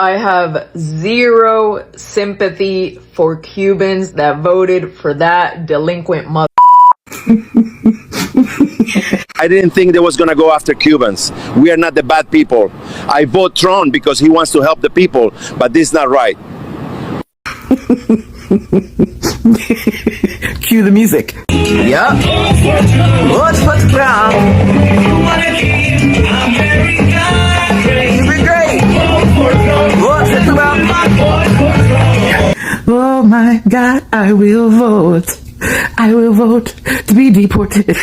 I have zero sympathy for Cubans that voted for that delinquent mother. I didn't think they was going to go after Cubans. We are not the bad people. I vote Trump because he wants to help the people, but this is not right. Cue the music. Yup. What's Trump? Keep it great. What's it about? Oh my God, I will vote. I will vote to be deported.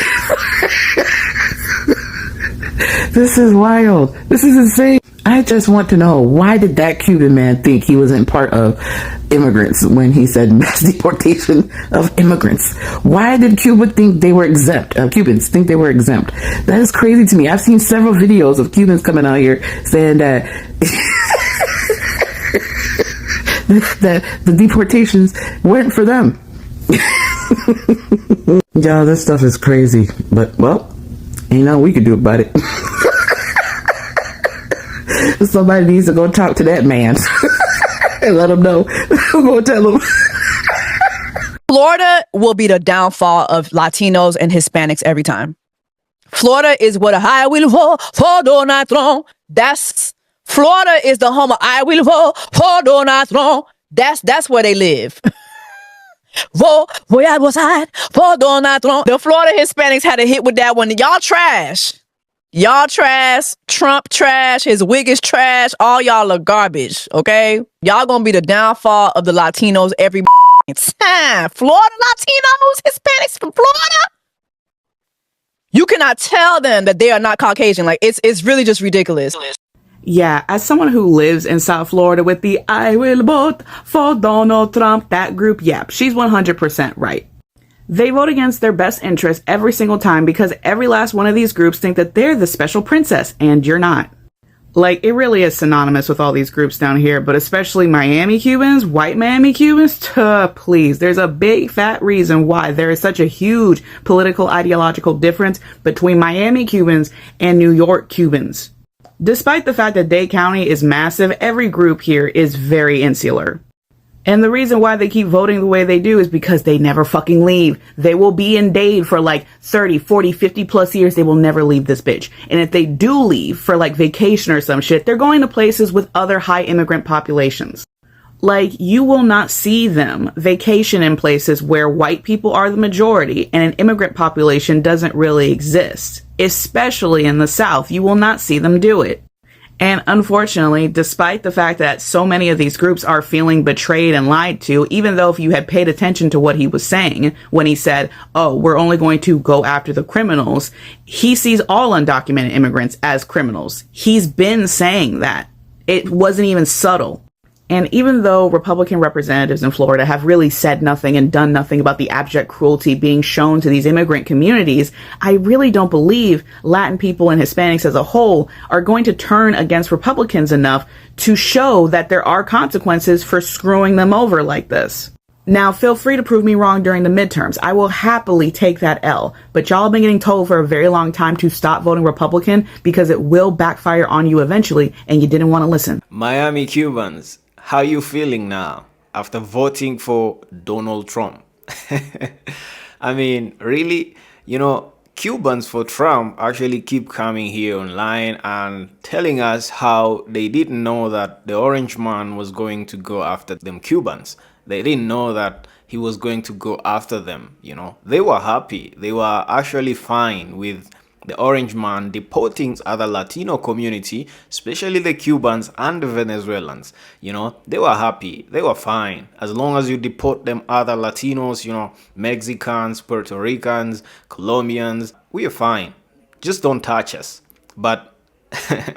This is wild. This is insane. I just want to know, why did that Cuban man think he wasn't part of immigrants when he said mass deportation of immigrants? Why did Cuba think they were exempt? Cubans think they were exempt. That is crazy to me. I've seen several videos of Cubans coming out here saying that that the deportations weren't for them. Yeah, this stuff is crazy. But, well, ain't nothing we could do about it. Somebody needs to go talk to that man and let him know. Go tell him. Florida will be the downfall of Latinos and Hispanics every time. Florida is what I will vote for Donald Trump. Florida is the home of I will vote for Donald Trump. That's where they live. Vote where was I for Donald Trump. The Florida Hispanics had a hit with that one. Y'all trash. Y'all trash. Trump trash. His wig is trash. All y'all are garbage. Okay? Y'all gonna be the downfall of the Latinos every time. Florida Latinos, Hispanics from Florida. You cannot tell them that they are not Caucasian. Like, it's really just ridiculous. Yeah, as someone who lives in South Florida with the I will vote for Donald Trump, that group, yeah, she's 100% right. They vote against their best interest every single time because every last one of these groups think that they're the special princess, and you're not. Like, it really is synonymous with all these groups down here, but especially Miami Cubans, white Miami Cubans, please. There's a big fat reason why there is such a huge political ideological difference between Miami Cubans and New York Cubans. Despite the fact that Dade County is massive, every group here is very insular. And the reason why they keep voting the way they do is because they never fucking leave. They will be in Dade for like 30, 40, 50 plus years. They will never leave this bitch. And if they do leave for like vacation or some shit, they're going to places with other high immigrant populations. Like, you will not see them vacation in places where white people are the majority and an immigrant population doesn't really exist. Especially in the South, you will not see them do it. And unfortunately, despite the fact that so many of these groups are feeling betrayed and lied to, even though if you had paid attention to what he was saying when he said, oh, we're only going to go after the criminals, he sees all undocumented immigrants as criminals. He's been saying that. It wasn't even subtle. And even though Republican representatives in Florida have really said nothing and done nothing about the abject cruelty being shown to these immigrant communities, I really don't believe Latin people and Hispanics as a whole are going to turn against Republicans enough to show that there are consequences for screwing them over like this. Now, feel free to prove me wrong during the midterms. I will happily take that L. But y'all have been getting told for a very long time to stop voting Republican because it will backfire on you eventually, and you didn't want to listen. Miami Cubans, how you feeling now after voting for Donald Trump? I mean, really, you know, Cubans for Trump actually keep coming here online and telling us how they didn't know that the orange man was going to go after them Cubans. They didn't know that he was going to go after them, you know. They were happy. They were actually fine with the orange man deporting other Latino community, especially the Cubans and the Venezuelans. You know, they were happy. They were fine. As long as you deport them other Latinos, you know, Mexicans, Puerto Ricans, Colombians, we are fine. Just don't touch us. But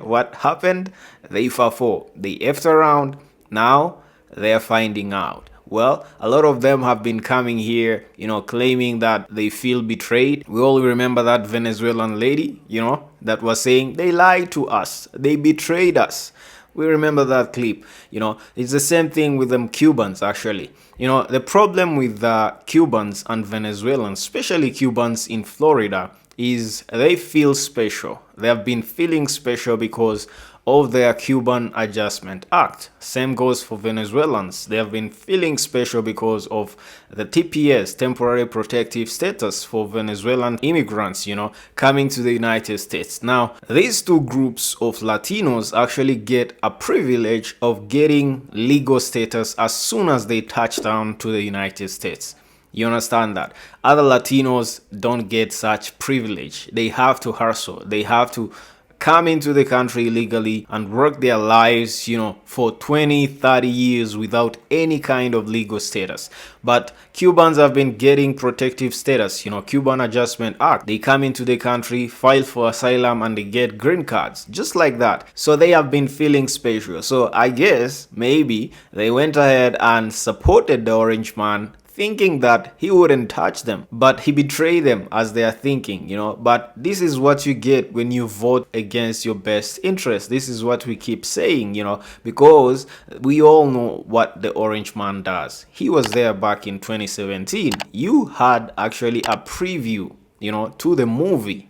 what happened? They FAFO. They effed around. Now they're finding out. Well, a lot of them have been coming here, you know, claiming that they feel betrayed. We all remember that Venezuelan lady, you know, that was saying they lied to us. They betrayed us. We remember that clip. You know, it's the same thing with them Cubans, actually. You know, the problem with the Cubans and Venezuelans, especially Cubans in Florida, is they feel special. They have been feeling special because of their Cuban Adjustment Act. Same goes for Venezuelans. They have been feeling special because of the TPS, temporary protective status for Venezuelan immigrants, coming to the United States. Now, these two groups of Latinos actually get a privilege of getting legal status as soon as they touch down to the United States. You understand that? Other Latinos don't get such privilege. They have to hustle. They have to come into the country legally and work their lives, for 20, 30 years without any kind of legal status. But Cubans have been getting protective status, Cuban Adjustment Act. They come into the country, file for asylum, and they get green cards, just like that. So they have been feeling special. So I guess maybe they went ahead and supported the orange man, thinking that he wouldn't touch them, but he betrayed them as they are thinking, But this is what you get when you vote against your best interest. This is what we keep saying, because we all know what the orange man does. He was there back in 2017. You had actually a preview, to the movie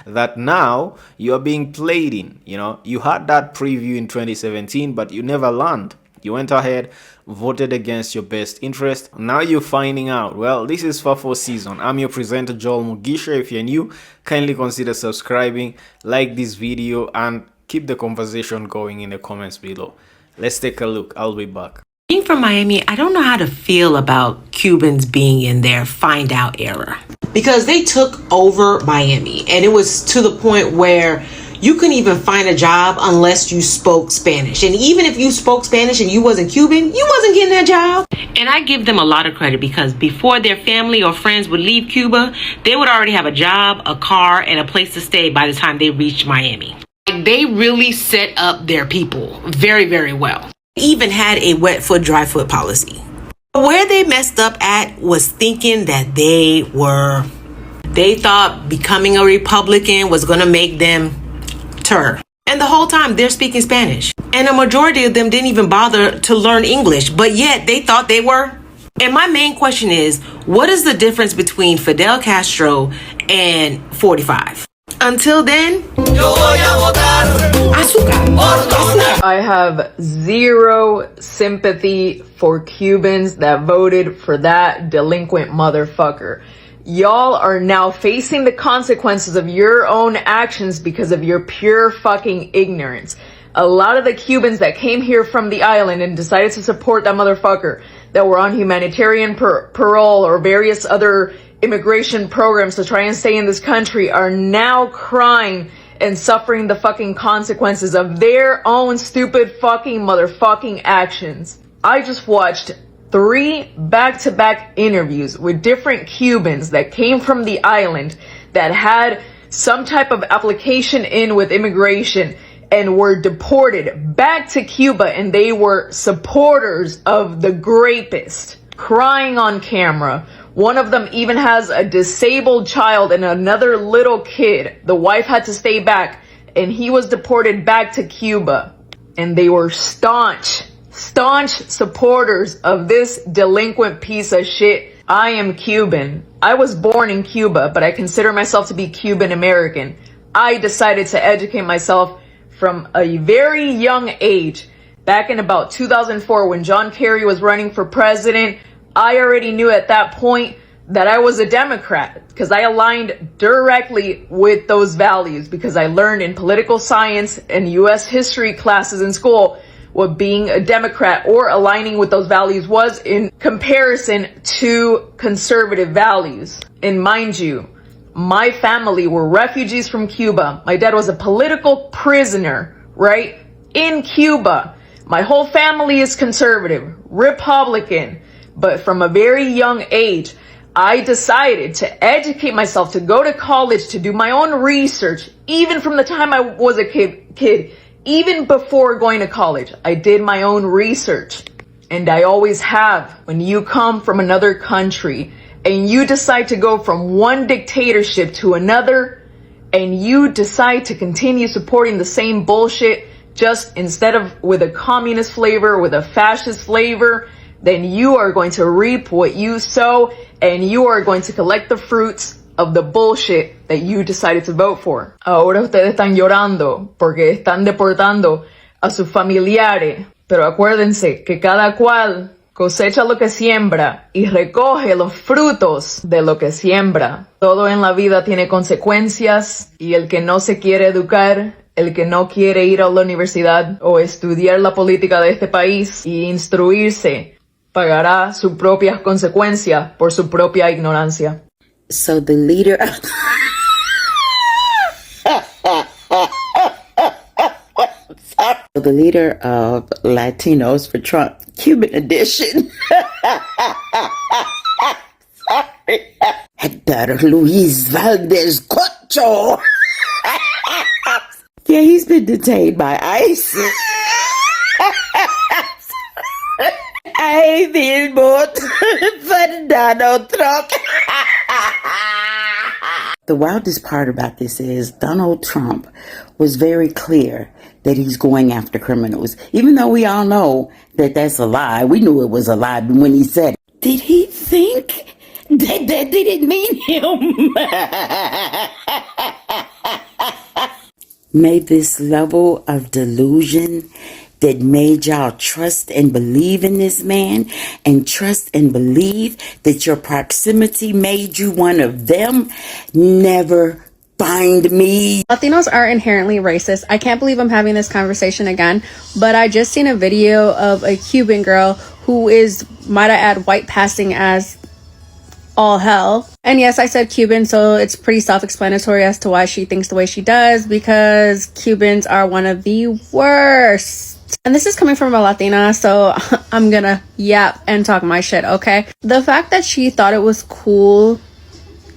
that now you are being played in. You had that preview in 2017, but you never learned. You went ahead, voted against your best interest. Now you're finding out. Well, this is FAFO season. I'm your presenter, Joel Mugisha. If you're new, kindly consider subscribing, like this video, and keep the conversation going in the comments below. Let's take a look. I'll be back. Being from Miami, I don't know how to feel about Cubans being in their find out era, because they took over Miami, and it was to the point where you couldn't even find a job unless you spoke Spanish. And even if you spoke Spanish and you wasn't Cuban, you wasn't getting that job. And I give them a lot of credit, because before their family or friends would leave Cuba, they would already have a job, a car, and a place to stay by the time they reached Miami. They really set up their people very, very well. Even had a wet foot, dry foot policy. Where they messed up at was thinking that they thought becoming a Republican was going to make them and the whole time they're speaking Spanish, and a majority of them didn't even bother to learn English, but yet they thought they were. And my main question is, what is the difference between Fidel Castro and 45? Until then, I have zero sympathy for Cubans that voted for that delinquent motherfucker. Y'all are now facing the consequences of your own actions because of your pure fucking ignorance. A lot of the Cubans that came here from the island and decided to support that motherfucker, that were on humanitarian parole or various other immigration programs to try and stay in this country, are now crying and suffering the fucking consequences of their own stupid fucking motherfucking actions. I just watched 3 back-to-back interviews with different Cubans that came from the island that had some type of application in with immigration and were deported back to Cuba, and they were supporters of the rapist, crying on camera. One of them even has a disabled child and another little kid. The wife had to stay back, and he was deported back to Cuba. And they were staunch supporters of this delinquent piece of shit. I am Cuban. I was born in Cuba, but I consider myself to be Cuban American. I decided to educate myself from a very young age. Back in about 2004, when John Kerry was running for president, I already knew at that point that I was a Democrat, because I aligned directly with those values, because I learned in political science and U.S. history classes in school what being a Democrat or aligning with those values was in comparison to conservative values. And mind you, my family were refugees from Cuba. My dad was a political prisoner, right? In Cuba. My whole family is conservative, Republican. But from a very young age, I decided to educate myself, to go to college, to do my own research. Even from the time I was a kid, even before going to college, I did my own research. And I always have. When you come from another country and you decide to go from one dictatorship to another, and you decide to continue supporting the same bullshit, just instead of with a communist flavor, with a fascist flavor, then you are going to reap what you sow, and you are going to collect the fruits of the bullshit that you decided to vote for. Ahora ustedes están llorando porque están deportando a sus familiares, pero acuérdense que cada cual cosecha lo que siembra y recoge los frutos de lo que siembra. Todo en la vida tiene consecuencias y el que no se quiere educar, el que no quiere ir a la universidad o estudiar la política de este país y instruirse, pagará sus propias consecuencias por su propia ignorancia. So the leader the leader of Latinos for Trump, Cuban edition. Sorry. Hector Luis Valdez Cocho. Yeah, he's been detained by ICE. I will vote for Donald Trump. The wildest part about this is Donald Trump was very clear that he's going after criminals. Even though we all know that that's a lie. We knew it was a lie when he said it. Did he think that they didn't mean him? May this level of delusion that made y'all trust and believe in this man and trust and believe that your proximity made you one of them never find me. Latinos are inherently racist. I can't believe I'm having this conversation again, but I just seen a video of a Cuban girl who is, might I add, white passing as all hell. And yes, I said Cuban, so it's pretty self-explanatory as to why she thinks the way she does, because Cubans are one of the worst. And this is coming from a Latina, so I'm gonna yap and talk my shit, okay? The fact that she thought it was cool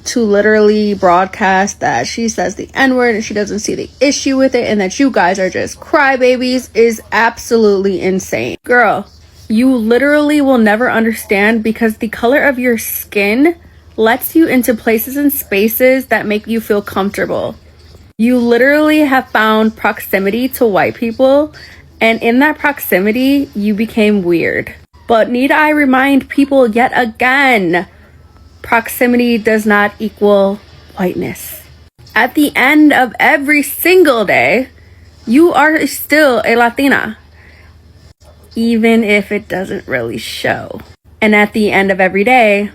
to literally broadcast that she says the N-word and she doesn't see the issue with it and that you guys are just crybabies is absolutely insane. Girl, you literally will never understand because the color of your skin lets you into places and spaces that make you feel comfortable. You literally have found proximity to white people, and in that proximity, you became weird. But need I remind people yet again, proximity does not equal whiteness. At the end of every single day, you are still a Latina, even if it doesn't really show. And at the end of every day,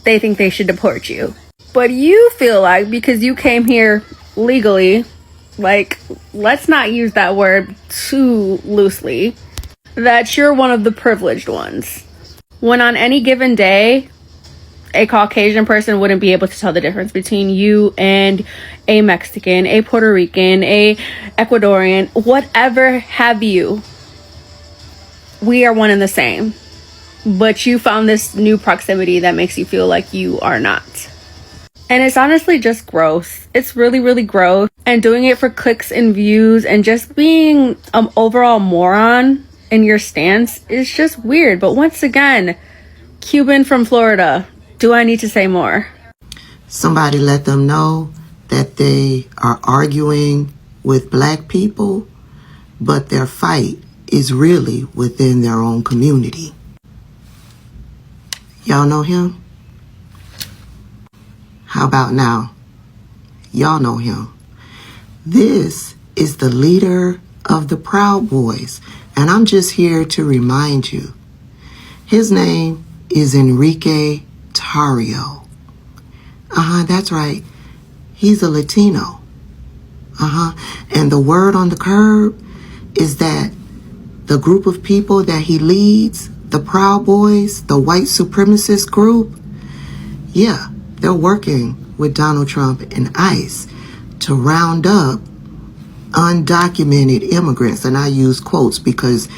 they think they should deport you. But you feel like because you came here legally, like, let's not use that word too loosely, that you're one of the privileged ones. When on any given day, a Caucasian person wouldn't be able to tell the difference between you and a Mexican, a Puerto Rican, a Ecuadorian, whatever have you. We are one and the same. But you found this new proximity that makes you feel like you are not. And it's honestly just gross. It's really, really gross. And doing it for clicks and views and just being an overall moron in your stance is just weird. But once again, Cuban from Florida. Do I need to say more? Somebody let them know that they are arguing with black people, but their fight is really within their own community. Y'all know him? How about now? Y'all know him. This is the leader of the Proud Boys, and I'm just here to remind you. His name is Enrique Tario. That's right. He's a Latino. And the word on the curb is that the group of people that he leads, the Proud Boys, the white supremacist group, yeah, they're working with Donald Trump and ICE to round up undocumented immigrants. And I use quotes because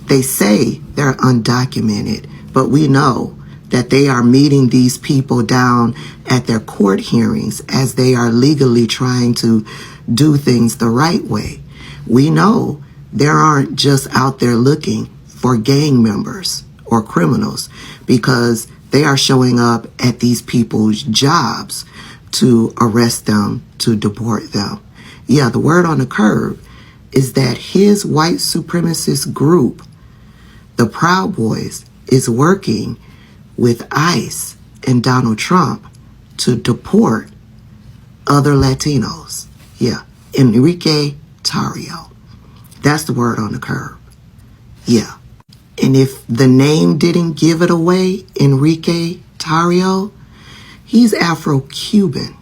they say they're undocumented, but we know that they are meeting these people down at their court hearings as they are legally trying to do things the right way. We know they aren't just out there looking for gang members or criminals, because they are showing up at these people's jobs to arrest them, to deport them. Yeah, the word on the curb is that his white supremacist group, the Proud Boys, is working with ICE and Donald Trump to deport other Latinos. Yeah, Enrique Tario. That's the word on the curb. Yeah. And if the name didn't give it away, Enrique Tario, he's Afro-Cuban.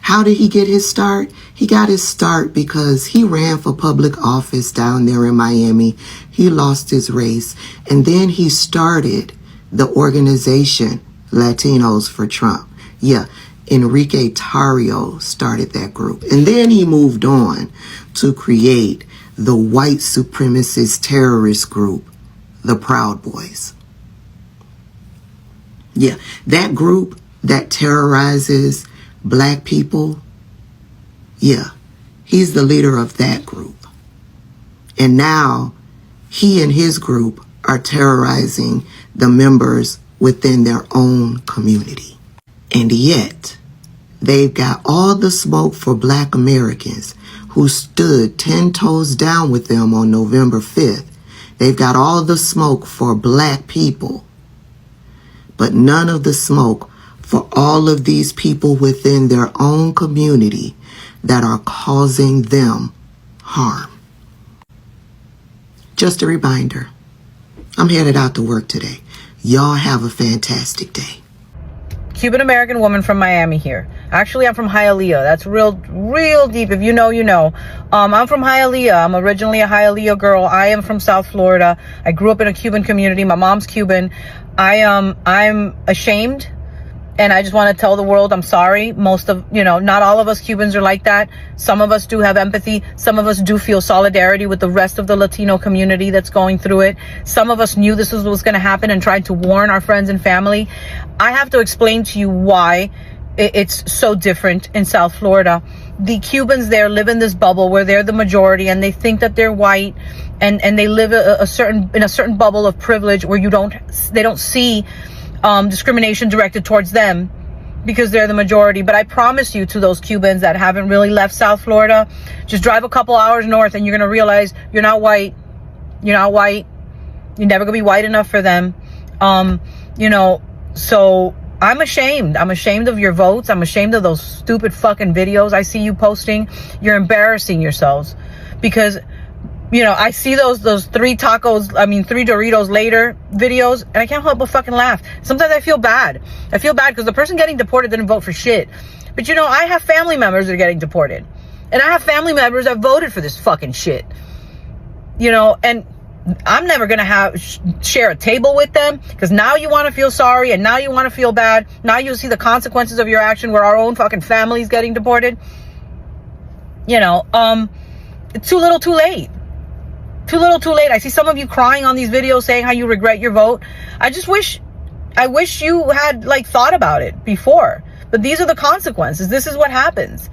How did he get his start? He got his start because he ran for public office down there in Miami. He lost his race. And then he started the organization Latinos for Trump. Yeah, Enrique Tario started that group. And then he moved on to create the white supremacist terrorist group, the Proud Boys. Yeah, that group that terrorizes black people, yeah, he's the leader of that group. And now he and his group are terrorizing the members within their own community. And yet, they've got all the smoke for black Americans who stood 10 toes down with them on November 5th. They've got all the smoke for black people, but none of the smoke for all of these people within their own community that are causing them harm. Just a reminder, I'm headed out to work today. Y'all have a fantastic day. Cuban American woman from Miami here. Actually, I'm from Hialeah. That's real deep. If you know, you know. I'm from Hialeah. I'm originally a Hialeah girl. I am from South Florida. I grew up in a Cuban community. My mom's Cuban. I'm ashamed, and I just want to tell the world I'm sorry. Not all of us Cubans are like that. Some of us do have empathy. Some of us do feel solidarity with the rest of the Latino community that's going through it. Some of us knew this was going to happen and tried to warn our friends and family. I have to explain to you why it's so different in South Florida. The Cubans there live in this bubble where they're the majority, and they think that they're white, and they live in a certain bubble of privilege where they don't see discrimination directed towards them because they're the majority. But I promise you, to those Cubans that haven't really left South Florida, just drive a couple hours north and you're going to realize you're not white. You're not white. You're never going to be white enough for them. So I'm ashamed. I'm ashamed of your votes. I'm ashamed of those stupid fucking videos I see you posting. You're embarrassing yourselves because, I see those three Doritos later videos, and I can't help but fucking laugh. Sometimes I feel bad. I feel bad because the person getting deported didn't vote for shit. But I have family members that are getting deported, and I have family members that voted for this fucking shit. And I'm never gonna share a table with them because now you want to feel sorry and now you want to feel bad. Now you see the consequences of your action where our own fucking family is getting deported. It's too little, too late. Too little, too late. I see some of you crying on these videos saying how you regret your vote. I wish you had thought about it before. But these are the consequences. This is what happens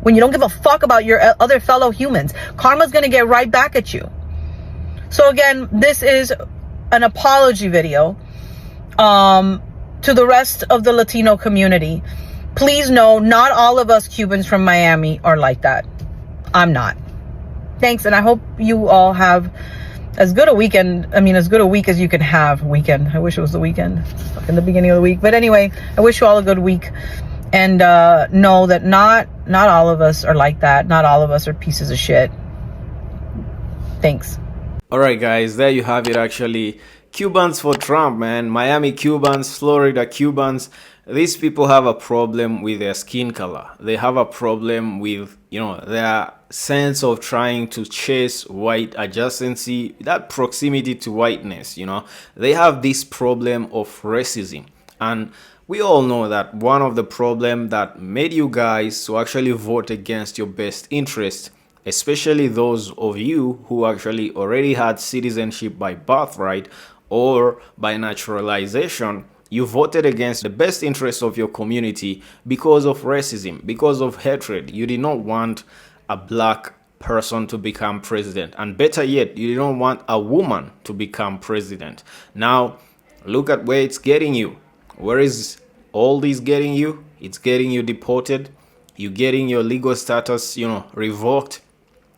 when you don't give a fuck about your other fellow humans. Karma's gonna get right back at you. So again, this is an apology video to the rest of the Latino community. Please know, not all of us Cubans from Miami are like that. I'm not. Thanks, and I hope you all have as good a weekend. As good a week as you can have. Weekend. I wish it was the weekend. It's fucking the beginning of the week. But anyway, I wish you all a good week. And know that not all of us are like that. Not all of us are pieces of shit. Thanks. All right, guys, there you have it. Actually, Cubans for Trump, man. Miami Cubans, Florida Cubans. These people have a problem with their skin color. They have a problem with, their sense of trying to chase white adjacency, that proximity to whiteness. They have this problem of racism. And we all know that one of the problems that made you guys to actually vote against your best interest, especially those of you who actually already had citizenship by birthright or by naturalization, you voted against the best interest of your community because of racism, because of hatred. You did not want a black person to become president. And better yet, you don't want a woman to become president. Now, look at where it's getting you. Where is all this getting you? It's getting you deported. You're getting your legal status, revoked.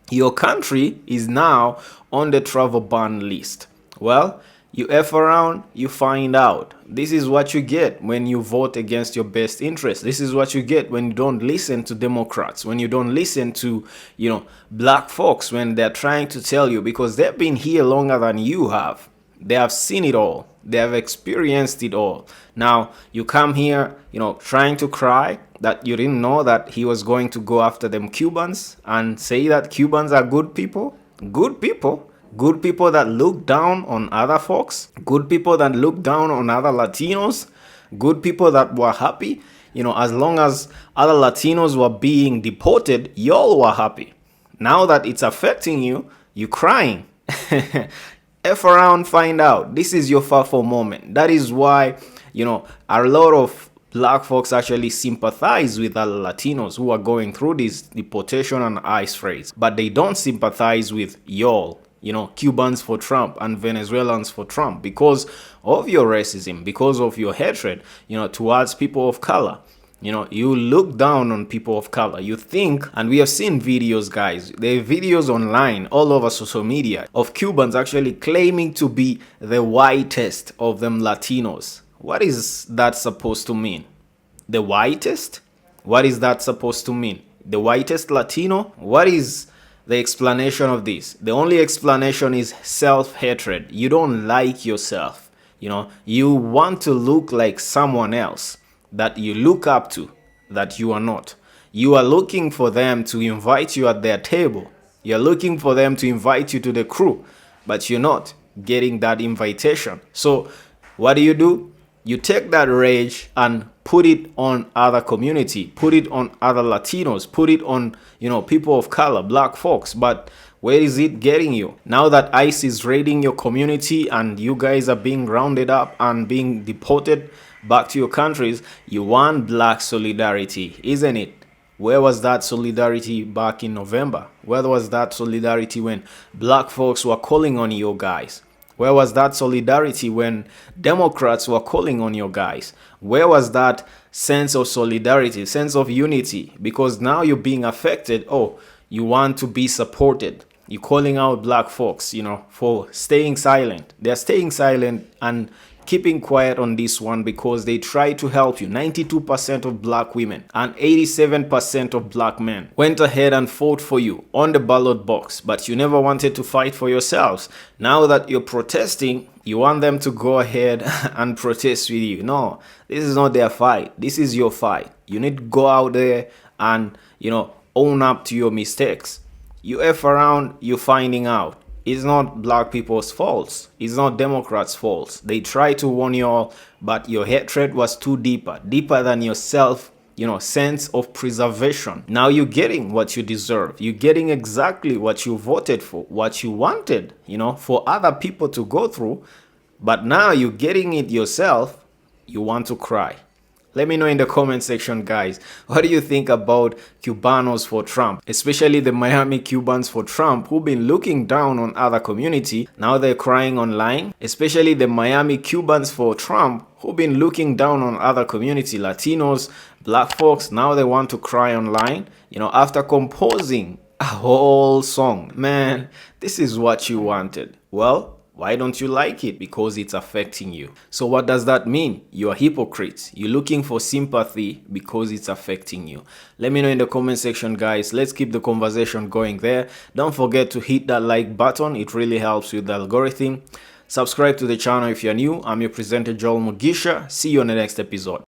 Your country is now on the travel ban list. Well, You F around, you find out. This is what you get when you vote against your best interest. This is what you get when you don't listen to Democrats, when you don't listen to, black folks when they're trying to tell you, because they've been here longer than you have. They have seen it all. They have experienced it all. Now, you come here, trying to cry that you didn't know that he was going to go after them Cubans and say that Cubans are good people. Good people. Good people that look down on other folks. Good people that look down on other Latinos. Good people that were happy. As long as other Latinos were being deported, y'all were happy. Now that it's affecting you, you're crying. F around, find out. This is your FAFO moment. That is why, a lot of black folks actually sympathize with other Latinos who are going through this deportation and ICE raids. But they don't sympathize with y'all, Cubans for Trump and Venezuelans for Trump, because of your racism, because of your hatred, towards people of color. You look down on people of color. You think, and we have seen videos, guys. There are videos online all over social media of Cubans actually claiming to be the whitest of them Latinos. What is that supposed to mean? The whitest? What is that supposed to mean? The whitest Latino? What is the explanation of this? The only explanation is self-hatred. You don't like yourself. You want to look like someone else that you look up to, that you are not. You are looking for them to invite you at their table. You're looking for them to invite you to the crew, but you're not getting that invitation. So what do? You take that rage and put it on other community, put it on other Latinos, put it on, people of color, black folks. But where is it getting you? Now that ICE is raiding your community and you guys are being rounded up and being deported back to your countries, you want black solidarity, isn't it? Where was that solidarity back in November? Where was that solidarity when black folks were calling on you guys? Where was that solidarity when Democrats were calling on your guys? Where was that sense of solidarity, sense of unity? Because now you're being affected. Oh, you want to be supported. You're calling out black folks, for staying silent. They're staying silent and keeping quiet on this one because they try to help you. 92% of black women and 87% of black men went ahead and fought for you on the ballot box, but you never wanted to fight for yourselves. Now that you're protesting, you want them to go ahead and protest with you. No, this is not their fight. This is your fight. You need to go out there and, own up to your mistakes. You F around, you're finding out. It's not black people's faults. It's not Democrats' faults. They try to warn you all, but your hatred was too deeper than yourself, sense of preservation. Now you're getting what you deserve. You're getting exactly what you voted for, what you wanted, for other people to go through. But now you're getting it yourself. You want to cry. Let me know in the comment section, guys. What do you think about Cubanos for Trump? Especially the Miami Cubans for Trump who've been looking down on other community. Now they're crying online. Especially the Miami Cubans for Trump who've been looking down on other community. Latinos, black folks. Now they want to cry online. After composing a whole song. Man, this is what you wanted. Well, why don't you like it? Because it's affecting you. So what does that mean? You're hypocrites. You're looking for sympathy because it's affecting you. Let me know in the comment section, guys. Let's keep the conversation going there. Don't forget to hit that like button. It really helps with the algorithm. Subscribe to the channel if you're new. I'm your presenter, Joel Mugisha. See you on the next episode.